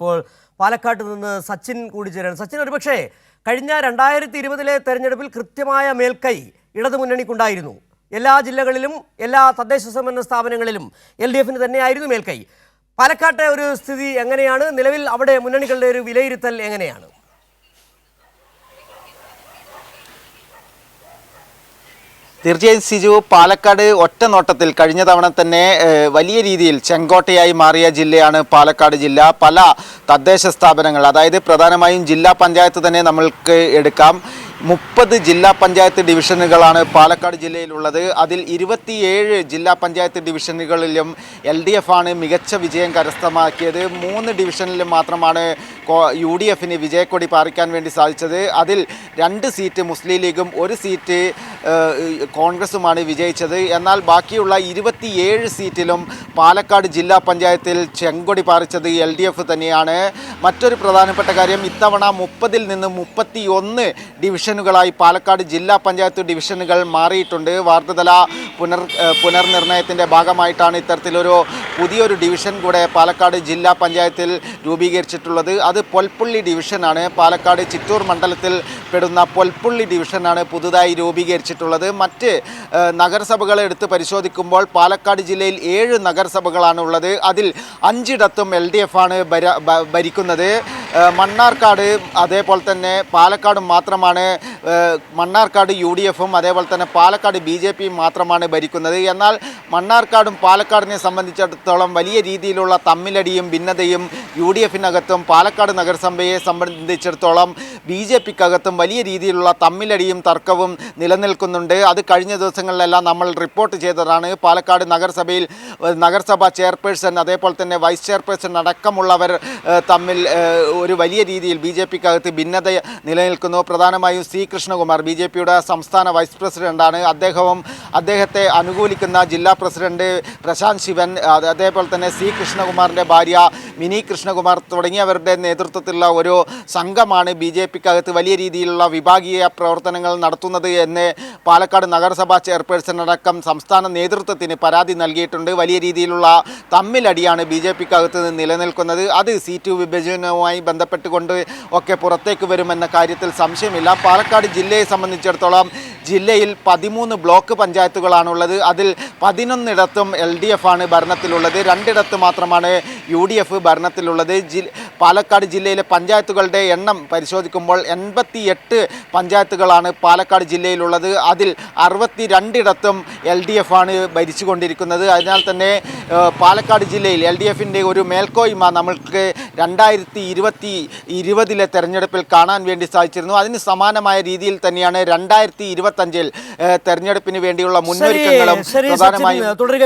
ഇപ്പോൾ പാലക്കാട്ട് നിന്ന് സച്ചിൻ കൂടി ചേരാണ്. സച്ചിൻ, ഒരുപക്ഷേ കഴിഞ്ഞ 2020 തെരഞ്ഞെടുപ്പിൽ കൃത്യമായ മേൽക്കൈ ഇടതുമുന്നണിക്കുണ്ടായിരുന്നു. എല്ലാ ജില്ലകളിലും എല്ലാ തദ്ദേശ സ്വയംഭരണ സ്ഥാപനങ്ങളിലും LDF തന്നെയായിരുന്നു മേൽക്കൈ. പാലക്കാട്ടെ ഒരു സ്ഥിതി എങ്ങനെയാണ്? നിലവിൽ അവിടെ മുന്നണികളുടെ ഒരു വിലയിരുത്തൽ എങ്ങനെയാണ്? തീർച്ചയായും സിജു, പാലക്കാട് ഒറ്റ നോട്ടത്തിൽ കഴിഞ്ഞ തവണ തന്നെ വലിയ രീതിയിൽ ചെങ്കോട്ടയായി മാറിയ ജില്ലയാണ് പാലക്കാട് ജില്ല. പല തദ്ദേശ സ്ഥാപനങ്ങൾ, അതായത് പ്രധാനമായും ജില്ലാ പഞ്ചായത്ത് തന്നെ നമ്മൾക്ക് എടുക്കാം. 30 ജില്ലാ പഞ്ചായത്ത് ഡിവിഷനുകളാണ് പാലക്കാട് ജില്ലയിലുള്ളത്. അതിൽ 27 ജില്ലാ പഞ്ചായത്ത് ഡിവിഷനുകളിലും LDF ആണ് മികച്ച വിജയം കരസ്ഥമാക്കിയത്. 3 ഡിവിഷനിലും മാത്രമാണ് UDF വിജയക്കൊടി പാറിക്കാൻ വേണ്ടി സാധിച്ചത്. അതിൽ 2 സീറ്റ് മുസ്ലിം ലീഗും 1 സീറ്റ് കോൺഗ്രസുമാണ് വിജയിച്ചത്. എന്നാൽ ബാക്കിയുള്ള 27 സീറ്റിലും പാലക്കാട് ജില്ലാ പഞ്ചായത്തിൽ ചെങ്കൊടി പാറിച്ചത് LDF തന്നെയാണ്. മറ്റൊരു പ്രധാനപ്പെട്ട കാര്യം, ഇത്തവണ 30-ൽ നിന്ന് 31 ഡിവിഷനുകളായി പാലക്കാട് ജില്ലാ പഞ്ചായത്ത് ഡിവിഷനുകൾ മാറിയിട്ടുണ്ട്. വാർഡുതല പുനർനിർണയത്തിൻ്റെ ഭാഗമായിട്ടാണ് ഇത്തരത്തിലൊരു പുതിയൊരു ഡിവിഷൻ കൂടെ പാലക്കാട് ജില്ലാ പഞ്ചായത്തിൽ രൂപീകരിച്ചിട്ടുള്ളത്. അത് പൊൽപ്പുള്ളി ഡിവിഷനാണ്. പാലക്കാട് ചിറ്റൂർ മണ്ഡലത്തിൽ പെടുന്ന പൊൽപ്പുള്ളി ഡിവിഷനാണ് പുതുതായി രൂപീകരിച്ചിട്ടുള്ളത്. മറ്റ് നഗരസഭകളെ എടുത്ത് പരിശോധിക്കുമ്പോൾ പാലക്കാട് ജില്ലയിൽ 7 നഗരസഭകളാണ് ഉള്ളത്. അതിൽ 5ഇടത്തും LDF ആണ് ഭരിക്കുന്നത്. മണ്ണാർക്കാട്, അതേപോലെ തന്നെ പാലക്കാട് മാത്രമാണ് മണ്ണാർക്കാട് UDFും അതേപോലെ തന്നെ പാലക്കാട് BJPയും മാത്രമാണ് ഭരിക്കുന്നത്. എന്നാൽ മണ്ണാർക്കാടും പാലക്കാടിനെ സംബന്ധിച്ചിടത്തോളം വലിയ രീതിയിലുള്ള തമ്മിലടിയും ഭിന്നതയും UDFിനകത്തും പാലക്കാട് നഗരസഭയെ സംബന്ധിച്ചിടത്തോളം BJPക്കകത്തും വലിയ രീതിയിലുള്ള തമ്മിലടിയും തർക്കവും നിലനിൽക്കുന്നുണ്ട്. അത് കഴിഞ്ഞ ദിവസങ്ങളിലെല്ലാം നമ്മൾ റിപ്പോർട്ട് ചെയ്തതാണ്. പാലക്കാട് നഗരസഭയിൽ നഗരസഭാ ചെയർപേഴ്സൺ, അതേപോലെ തന്നെ വൈസ് ചെയർപേഴ്സൺ അടക്കമുള്ളവർ തമ്മിൽ ഒരു വലിയ രീതിയിൽ BJPക്കകത്ത് ഭിന്നത നിലനിൽക്കുന്നു. പ്രധാനമായും C. കൃഷ്ണകുമാർ BJPയുടെ സംസ്ഥാന വൈസ് പ്രസിഡന്റാണ്. അദ്ദേഹത്തെ അനുകൂലിക്കുന്ന ജില്ലാ പ്രസിഡന്റ് പ്രശാന്ത് ശിവൻ, അതേപോലെ തന്നെ C. കൃഷ്ണകുമാറിൻ്റെ ഭാര്യ മിനി കൃഷ്ണകുമാർ തുടങ്ങിയവരുടെ നേതൃത്വത്തിലുള്ള ഒരു സംഘമാണ് BJPക്കകത്ത് വലിയ രീതിയിലുള്ള വിഭാഗീയ പ്രവർത്തനങ്ങൾ നടത്തുന്നത് എന്ന് പാലക്കാട് നഗരസഭാ ചെയർപേഴ്സൺ അടക്കം സംസ്ഥാന നേതൃത്വത്തിന് പരാതി നൽകിയിട്ടുണ്ട്. വലിയ രീതിയിലുള്ള തമ്മിലടിയാണ് BJPക്കകത്ത് നിലനിൽക്കുന്നത്. അത് സീറ്റ് വിഭജനവുമായി ബന്ധപ്പെട്ടുകൊണ്ട് ഒക്കെ പുറത്തേക്ക് വരുമെന്ന കാര്യത്തിൽ സംശയമില്ല. പാലക്കാട് ജില്ലയെ സംബന്ധിച്ചിടത്തോളം ജില്ലയിൽ 13 ബ്ലോക്ക് പഞ്ചായത്തുകളാണുള്ളത്. അതിൽ 11ഇടത്തും LDF ആണ് ഭരണത്തിലുള്ളത്. 2ഇടത്ത് മാത്രമാണ് UDF ഭരണത്തിലുള്ളത്. പാലക്കാട് ജില്ലയിലെ പഞ്ചായത്തുകളുടെ എണ്ണം പരിശോധിക്കുമ്പോൾ 88 പഞ്ചായത്തുകളാണ് പാലക്കാട് ജില്ലയിലുള്ളത്. അതിൽ 62ഇടത്തും LDF ആണ് ഭരിച്ചുകൊണ്ടിരിക്കുന്നത്. അതിനാൽ തന്നെ പാലക്കാട് ജില്ലയിൽ LDFിൻ്റെ ഒരു മേൽക്കോയ്മ നമ്മൾക്ക് 2020 തെരഞ്ഞെടുപ്പിൽ കാണാൻ വേണ്ടി സാധിച്ചിരുന്നു. അതിന് സമാനമായ രീതിയിൽ തന്നെയാണ് 2025 തെരഞ്ഞെടുപ്പിന് വേണ്ടിയുള്ള മുന്നൊരുക്കങ്ങളും പ്രധാനമായും